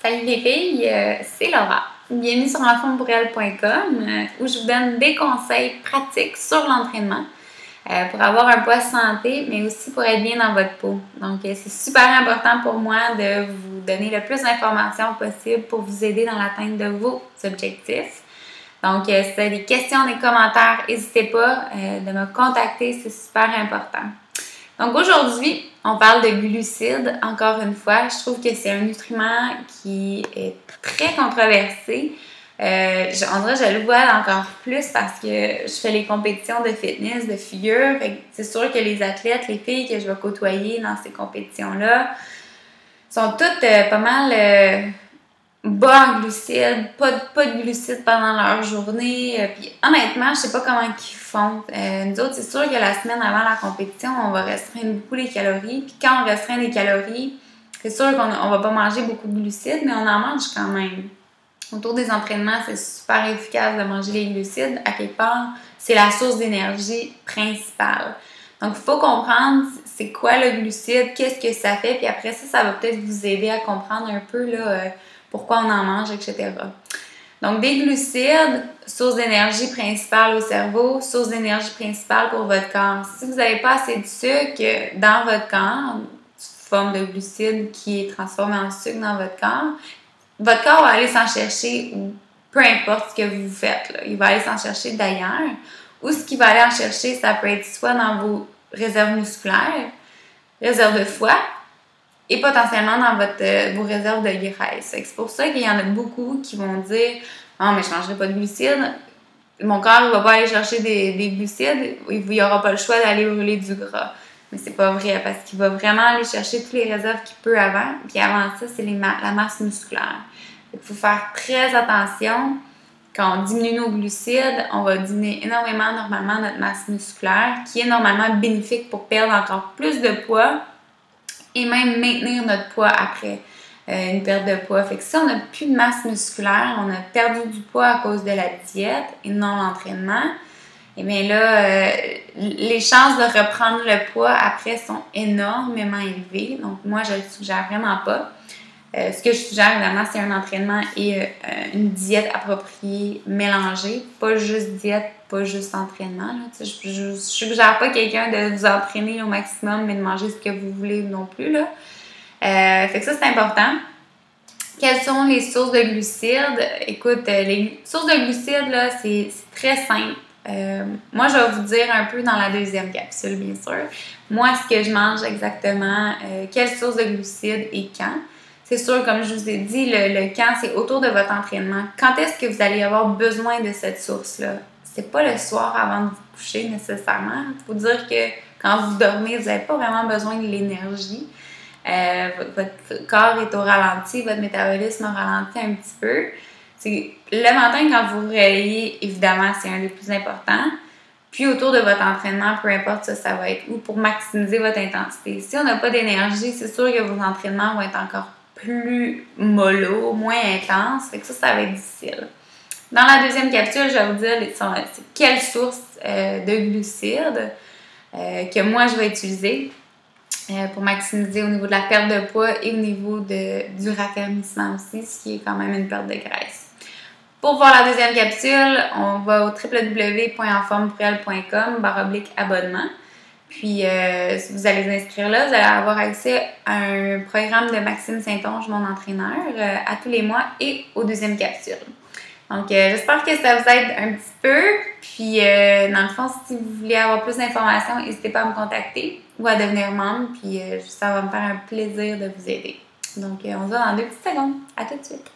Salut les filles, c'est Laura. Bienvenue sur enformepourelle.com où je vous donne des conseils pratiques sur l'entraînement pour avoir un poids santé, mais aussi pour être bien dans votre peau. Donc, c'est super important pour moi de vous donner le plus d'informations possible pour vous aider dans l'atteinte de vos objectifs. Donc, si vous avez des questions, des commentaires, n'hésitez pas de me contacter, c'est super important. Donc aujourd'hui, on parle de glucides. Encore une fois, je trouve que c'est un nutriment qui est très controversé. On dirait que je le vois encore plus parce que je fais les compétitions de fitness, de figure. C'est sûr que les athlètes, les filles que je vais côtoyer dans ces compétitions-là sont toutes pas mal bas en glucides, pas de glucides pendant leur journée. Puis honnêtement, je sais pas comment ils font. Nous autres, c'est sûr que la semaine avant la compétition, on va restreindre beaucoup les calories. Puis quand on restreint les calories, c'est sûr qu'on va pas manger beaucoup de glucides, mais on en mange quand même. Autour des entraînements, c'est super efficace de manger les glucides. À quelque part, c'est la source d'énergie principale. Donc, il faut comprendre c'est quoi le glucide, qu'est-ce que ça fait, puis après ça va peut-être vous aider à comprendre un peu pourquoi on en mange, etc. Donc, des glucides, source d'énergie principale au cerveau, source d'énergie principale pour votre corps. Si vous n'avez pas assez de sucre dans votre corps, sous forme de glucides qui est transformé en sucre dans votre corps va aller s'en chercher, peu importe ce que vous faites. Là. Il va aller s'en chercher d'ailleurs. Ou ce qu'il va aller en chercher, ça peut être soit dans vos réserves musculaires, réserves de foie, et potentiellement dans vos réserves de graisse. C'est pour ça qu'il y en a beaucoup qui vont dire « Ah, mais je ne mangerai pas de glucides. Mon corps ne va pas aller chercher des glucides. Il n'y aura pas le choix d'aller brûler du gras. » Mais c'est pas vrai parce qu'il va vraiment aller chercher toutes les réserves qu'il peut avant. Puis avant ça, c'est la masse musculaire. Il faut faire très attention. Quand on diminue nos glucides, on va diminuer énormément normalement notre masse musculaire qui est normalement bénéfique pour perdre encore plus de poids et même maintenir notre poids après une perte de poids. Fait que si on n'a plus de masse musculaire, on a perdu du poids à cause de la diète et non l'entraînement, et bien là, les chances de reprendre le poids après sont énormément élevées. Donc moi, je ne le suggère vraiment pas. Ce que je suggère, évidemment, c'est un entraînement et une diète appropriée, mélangée. Pas juste diète, pas juste entraînement. Là. Je ne suggère pas quelqu'un de vous entraîner au maximum, mais de manger ce que vous voulez non plus. Là. Fait que ça, c'est important. Quelles sont les sources de glucides? Écoute, les sources de glucides, là, c'est très simple. Moi, je vais vous dire un peu dans la deuxième capsule, bien sûr. Moi, ce que je mange exactement, quelle source de glucides et quand. C'est sûr, comme je vous ai dit, le quand, c'est autour de votre entraînement. Quand est-ce que vous allez avoir besoin de cette source-là? C'est pas le soir avant de vous coucher nécessairement. Il faut dire que quand vous dormez, vous n'avez pas vraiment besoin de l'énergie. Votre corps est au ralenti, votre métabolisme a ralenti un petit peu. Le matin, quand vous vous réveillez, évidemment, c'est un des plus importants. Puis autour de votre entraînement, peu importe ça va être où pour maximiser votre intensité. Si on n'a pas d'énergie, c'est sûr que vos entraînements vont être encore plus mollo, moins intense. Fait que ça va être difficile. Dans la deuxième capsule, je vais vous dire c'est quelle source de glucides que moi je vais utiliser pour maximiser au niveau de la perte de poids et au niveau du raffermissement aussi, ce qui est quand même une perte de graisse. Pour voir la deuxième capsule, on va au www.enformepourelle.com/abonnement. Puis, si vous allez vous inscrire là, vous allez avoir accès à un programme de Maxime Saint-Onge, mon entraîneur, à tous les mois et aux deuxièmes capsules. Donc, j'espère que ça vous aide un petit peu. Puis, dans le fond, si vous voulez avoir plus d'informations, n'hésitez pas à me contacter ou à devenir membre. Puis, ça va me faire un plaisir de vous aider. Donc, on se voit dans 2 petites secondes. À tout de suite.